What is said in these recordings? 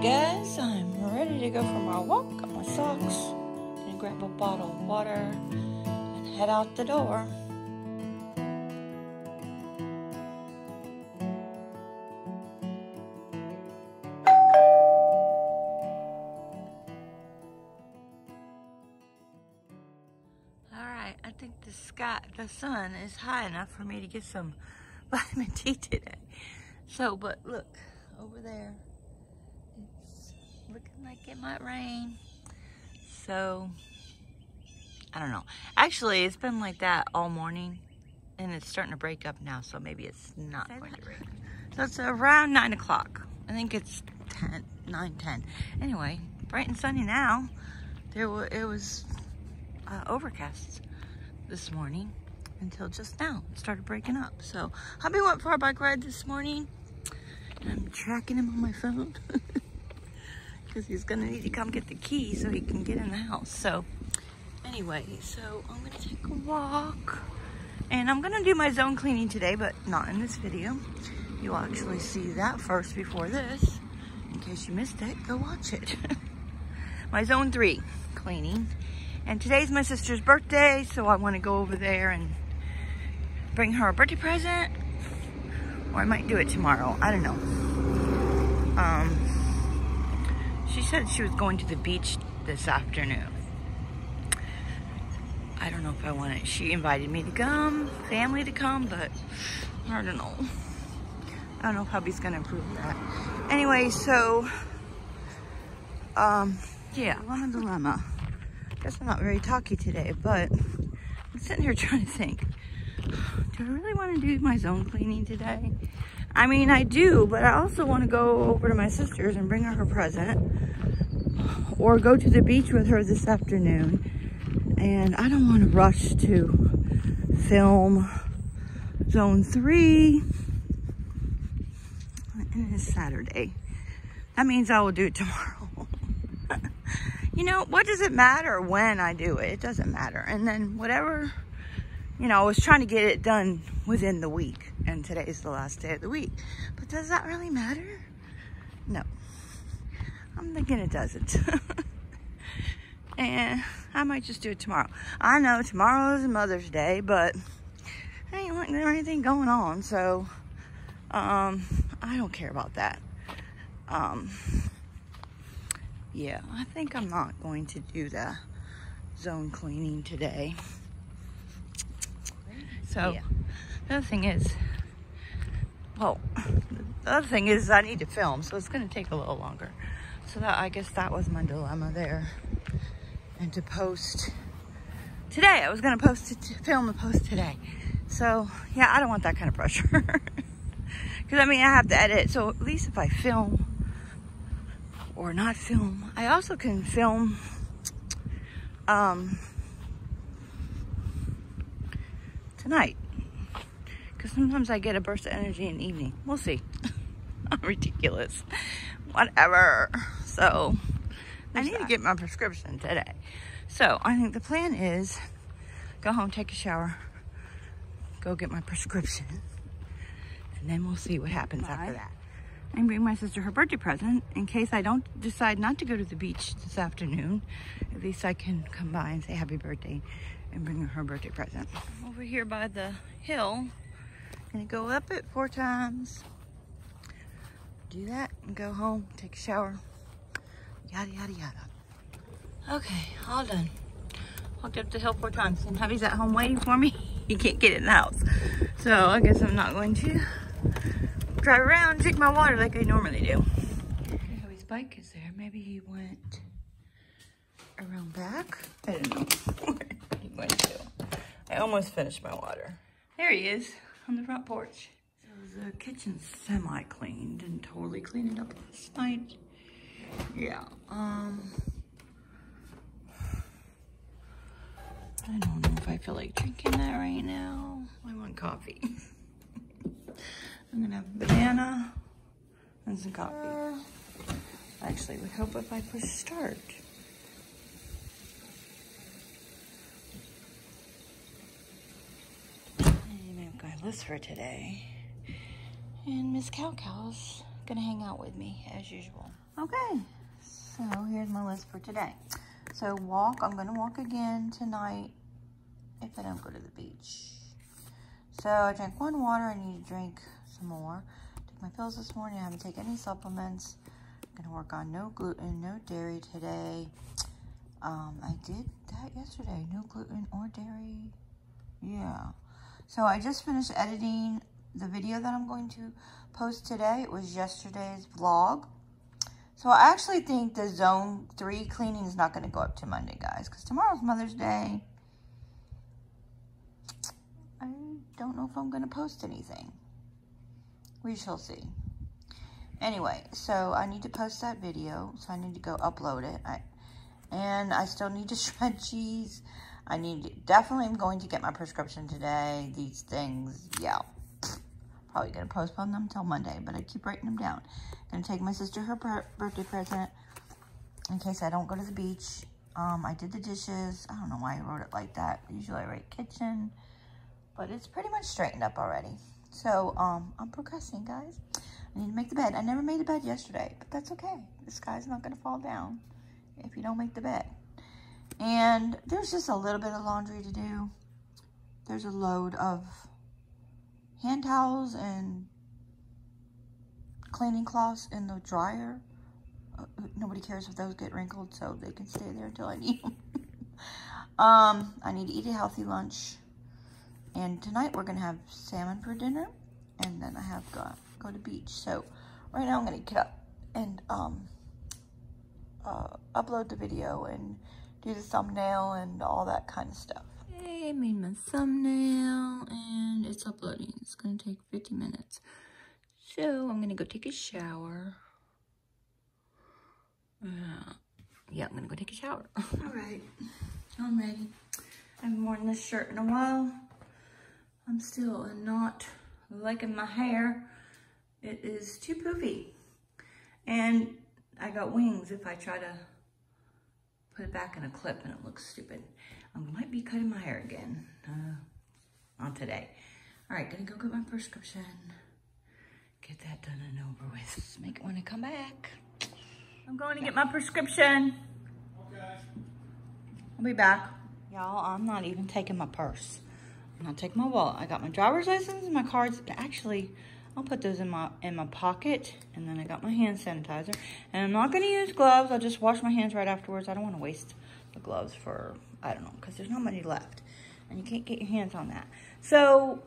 guys, I'm ready to go for my walk. Got my socks, gonna grab a bottle of water and head out the door. Alright, I think the sun is high enough for me to get some vitamin D today. So, but look, over there, it's looking like it might rain. So, I don't know. Actually, it's been like that all morning, and it's starting to break up now, so maybe it's not going to rain. So it's around 9 o'clock. I think it's 9:10. Anyway, bright and sunny now. It was overcast this morning until just now. It started breaking up. So, hubby went for a bike ride this morning. I'm tracking him on my phone because he's gonna need to come get the key so he can get in the house. So anyway, so I'm gonna take a walk and I'm gonna do my zone cleaning today, but not in this video. You'll actually see that first before this. In case you missed it, go watch it. My zone 3 cleaning. And today's my sister's birthday, so I want to go over there and bring her a birthday present. Or I might do it tomorrow. I don't know. She said she was going to the beach this afternoon. I don't know if I want it. She invited me to come, family to come, but I don't know. I don't know if hubby's gonna approve that. Anyway, so, yeah, I'm in a dilemma. Guess I'm not very talky today, but I'm sitting here trying to think. Do I really want to do my zone cleaning today? I mean, I do, but I also want to go over to my sister's and bring her present. Or go to the beach with her this afternoon. And I don't want to rush to film zone 3. And it's Saturday. That means I will do it tomorrow. You know, what does it matter when I do it? It doesn't matter. And then whatever... You know, I was trying to get it done within the week, and today's the last day of the week. But does that really matter? No. I'm thinking it doesn't. And I might just do it tomorrow. I know tomorrow is Mother's Day, but ain't like there anything going on, so I don't care about that. Yeah, I think I'm not going to do the zone cleaning today. So, yeah. The other thing is, I need to film, so it's going to take a little longer. So that, I guess that was my dilemma there. And to post today, I was going to film and post today. So, yeah, I don't want that kind of pressure. Because, I mean, I have to edit, so at least if I film or not film, I also can film, tonight, because sometimes I get a burst of energy in the evening. We'll see. I'm ridiculous. Whatever. So I need to get my prescription today. So I think the plan is go home, take a shower, go get my prescription, and then we'll see what happens after that. And bring my sister her birthday present in case I don't decide not to go to the beach this afternoon. At least I can come by and say happy birthday and bring her birthday present. I'm over here by the hill. Gonna go up it 4 times. Do that and go home, take a shower. Yada, yada, yada. Okay, all done. Walked up the hill 4 times and hubby's at home waiting for me. He can't get in the house. So I guess I'm not going to drive around and drink my water like I normally do. Okay, hubby's bike is there. Maybe he went around back. I don't know where he went to. I almost finished my water. There he is on the front porch. So the kitchen's semi-clean. Didn't totally clean it up last night. Yeah. I don't know if I feel like drinking that right now. I want coffee. I'm gonna have a banana and some coffee. Actually, would help if I push start. And I've got a list for today. And Miss Cow Cow's gonna hang out with me as usual. Okay, so here's my list for today. So I'm gonna walk again tonight if I don't go to the beach. So I drank 1 water, I need to drink some more. Took my pills this morning, I haven't taken any supplements. I'm gonna work on no gluten, no dairy today. I did that yesterday, no gluten or dairy. Yeah. So I just finished editing the video that I'm going to post today. It was yesterday's vlog. So I actually think the zone 3 cleaning is not going to go up to Monday, guys, because tomorrow's Mother's Day. I don't know if I'm going to post anything. We shall see. Anyway, so I need to post that video, so I need to go upload it. And I still need to shred cheese. Definitely I'm going to get my prescription today. These things, yeah. Probably going to postpone them until Monday, but I keep writing them down. Going to take my sister her birthday present in case I don't go to the beach. I did the dishes. I don't know why I wrote it like that. Usually I write kitchen, but it's pretty much straightened up already. So, I'm progressing, guys. I need to make the bed. I never made the bed yesterday, but that's okay. The sky's not going to fall down if you don't make the bed. And there's just a little bit of laundry to do. There's a load of hand towels and cleaning cloths in the dryer. Nobody cares if those get wrinkled, so they can stay there until I need them. I need to eat a healthy lunch. And tonight we're going to have salmon for dinner. And then I have to go to the beach. So right now I'm going to get up and upload the video and do the thumbnail and all that kind of stuff. Okay, I made my thumbnail and it's uploading. It's going to take 50 minutes. So I'm going to go take a shower. Yeah, I'm going to go take a shower. All right, I'm ready. I haven't worn this shirt in a while. I'm still not liking my hair. It is too poofy. And I got wings if I try to put it back in a clip and it looks stupid. I might be cutting my hair again. Not today. All right, gonna go get my prescription. Get that done and over with. Just make it when I come back. I'm going to get my prescription. Okay. I'll be back. Y'all, I'm not even taking my purse. I'm not taking my wallet. I got my driver's license and my cards. Actually, I'll put those in my pocket. And then I got my hand sanitizer. And I'm not going to use gloves. I'll just wash my hands right afterwards. I don't want to waste the gloves for, I don't know, because there's not many left. And you can't get your hands on that. So,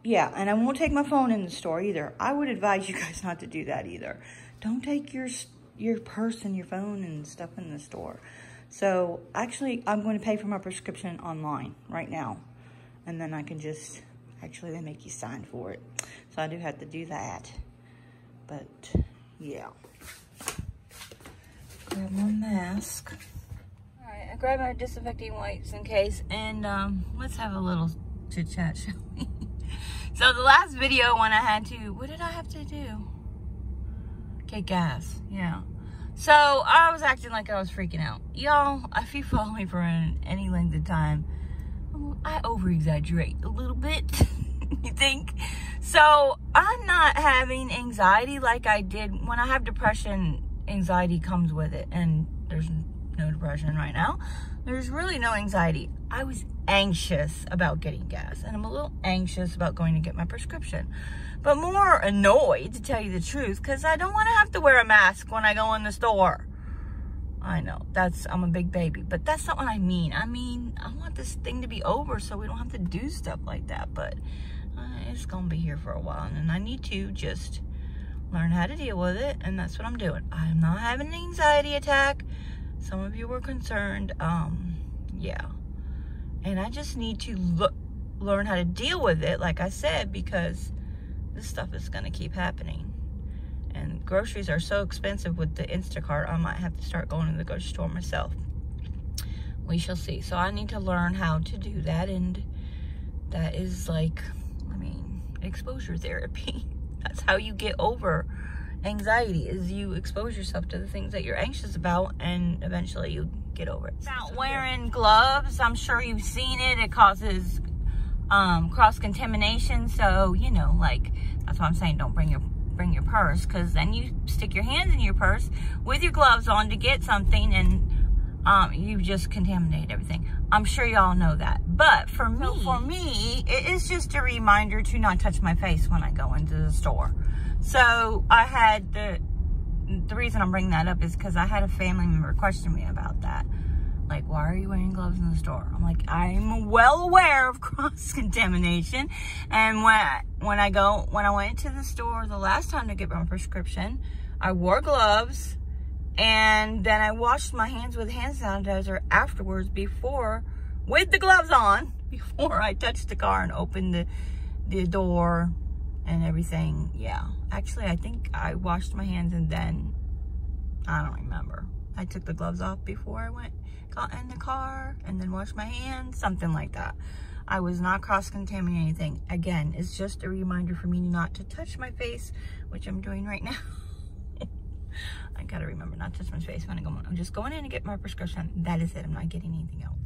yeah, and I won't take my phone in the store either. I would advise you guys not to do that either. Don't take your purse and your phone and stuff in the store. So, actually, I'm going to pay for my prescription online right now. And then I can just, actually, they make you sign for it. So I do have to do that. But, yeah. Grab my mask. All right, I grabbed my disinfecting wipes in case. And let's have a little chit chat, shall we? So the last video when I had to, what did I have to do? Get gas, yeah. So I was acting like I was freaking out. Y'all, if you follow me for any length of time, I over-exaggerate a little bit, you think? So I'm not having anxiety like I did. When I have depression, anxiety comes with it. And there's no depression right now. There's really no anxiety. I was anxious about getting gas. And I'm a little anxious about going to get my prescription. But more annoyed, to tell you the truth, because I don't want to have to wear a mask when I go in the store. I know, I'm a big baby, but that's not what I mean. I mean, I want this thing to be over so we don't have to do stuff like that, but it's gonna be here for a while, and I need to just learn how to deal with it, and that's what I'm doing. I'm not having an anxiety attack. Some of you were concerned, yeah. And I just need to learn how to deal with it, like I said, because this stuff is gonna keep happening. And groceries are so expensive with the Instacart, I might have to start going to the grocery store myself. We shall see. So I need to learn how to do that, and that is like, I mean, exposure therapy. That's how you get over anxiety, is you expose yourself to the things that you're anxious about, and eventually you get over it. About wearing gloves, I'm sure you've seen it. It causes cross-contamination, so, you know, like, that's why I'm saying don't bring your bring your purse, because then you stick your hands in your purse with your gloves on to get something, and you just contaminate everything. I'm sure y'all know that. But for me, it is just a reminder to not touch my face when I go into the store. So I had the reason I'm bringing that up is because I had a family member question me about that. Like, why are you wearing gloves in the store? I'm like, I'm well aware of cross-contamination. And when I went to the store the last time to get my prescription, I wore gloves, and then I washed my hands with hand sanitizer afterwards with the gloves on, before I touched the car and opened the door and everything. Yeah, actually, I think I washed my hands, and then, I don't remember. I took the gloves off before I got in the car, and then washed my hands, something like that. I was not cross-contaminating anything. Again, it's just a reminder for me not to touch my face, which I'm doing right now. I gotta remember not to touch my face when I go on. I'm just going in to get my prescription. That is it. I'm not getting anything else.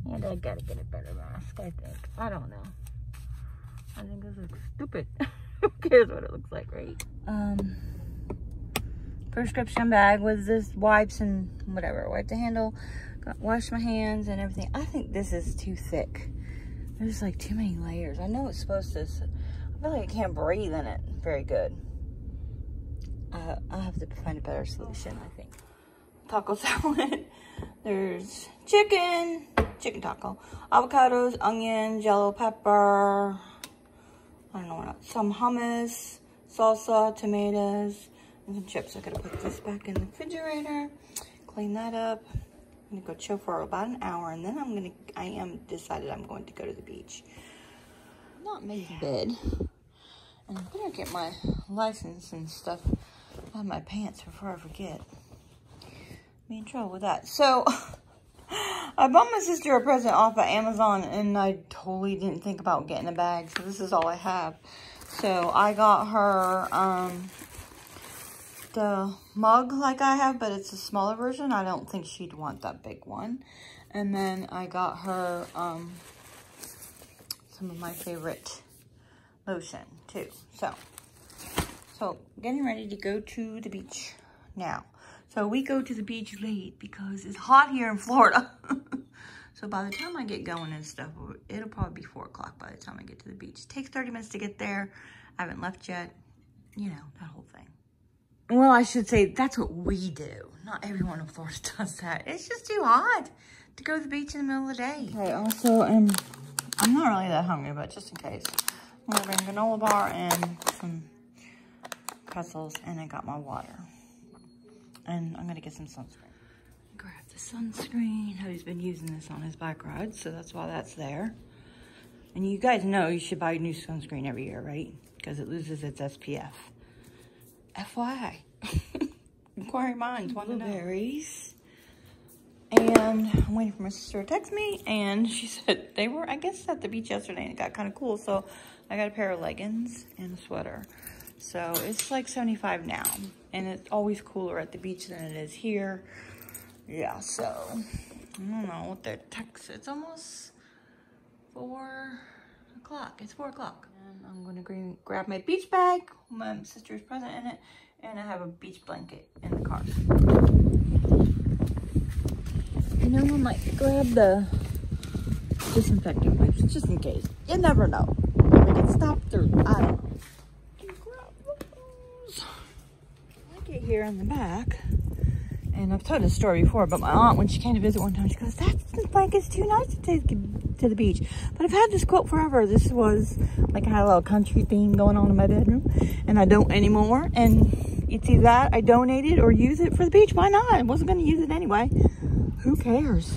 And I gotta get a better mask, I think. I don't know. I think this looks stupid. Who cares what it looks like, right? Prescription bag with this wipes and whatever. Wipe the handle. Wash my hands and everything. I think this is too thick. There's like too many layers. I know it's supposed to. I feel like I can't breathe in it very good. I'll have to find a better solution, I think. Taco salad. There's chicken taco, avocados, onion, yellow pepper. I don't know what else. Some hummus, salsa, tomatoes, and some chips. I gotta put this back in the refrigerator. Clean that up. I'm gonna go chill for about an hour, and then I am decided I'm going to go to the beach. Not make bed. And I'm gonna get my license and stuff out of my pants before I forget. Be in trouble with that. So I bought my sister a present off of Amazon, and I totally didn't think about getting a bag, so this is all I have. So I got her the mug like I have, but it's a smaller version. I don't think she'd want that big one. And then I got her some of my favorite lotion too. So getting ready to go to the beach now. So we go to the beach late because it's hot here in Florida. So by the time I get going and stuff, it'll probably be 4 o'clock by the time I get to the beach. It takes 30 minutes to get there. I haven't left yet. You know, that whole thing. Well, I should say that's what we do. Not everyone in Florida does that. It's just too hot to go to the beach in the middle of the day. Okay, also, I'm not really that hungry, but just in case. I'm gonna bring a granola bar and some pretzels, and I got my water. And I'm gonna get some sunscreen. Grab the sunscreen. He's been using this on his bike ride, so that's why that's there. And you guys know you should buy new sunscreen every year, right? Because it loses its SPF. FYI. Inquiring minds want to know. Blueberries. And I'm waiting for my sister to text me, and she said they were, I guess, at the beach yesterday, and it got kind of cool, so I got a pair of leggings and a sweater. So it's like 75 now, and it's always cooler at the beach than it is here. Yeah, so I don't know what their text. It's almost 4 o'clock. It's 4 o'clock. And I'm gonna grab my beach bag, my sister's present in it, and I have a beach blanket in the car. You know, I might grab the disinfectant wipes just in case. You never know. If I get stopped or I don't know. I get here in the back, and I've told this story before, but my aunt, when she came to visit one time, she goes, "That blanket's too nice to take to the beach." But I've had this quilt forever. This was like I had a little country theme going on in my bedroom, and I don't anymore. And it's either that I donate it or use it for the beach. Why not? I wasn't going to use it anyway. Who cares?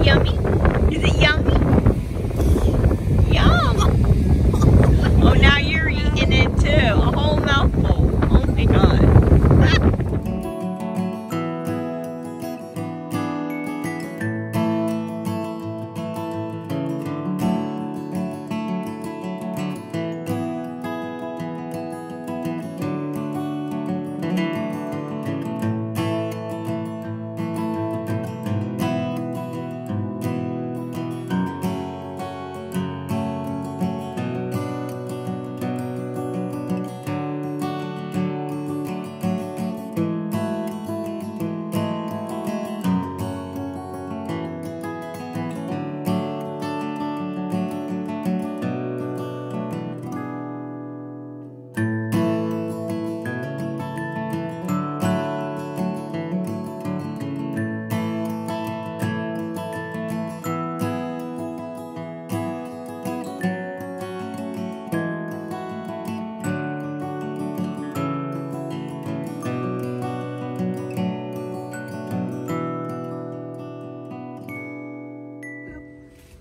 Yummy. Is it yummy? Yum! Oh, now you're eating it too. A whole mouthful. Oh my God.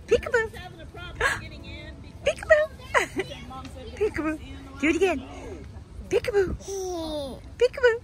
Peekaboo. Peekaboo. Peekaboo. Do it again. Peekaboo. Peekaboo.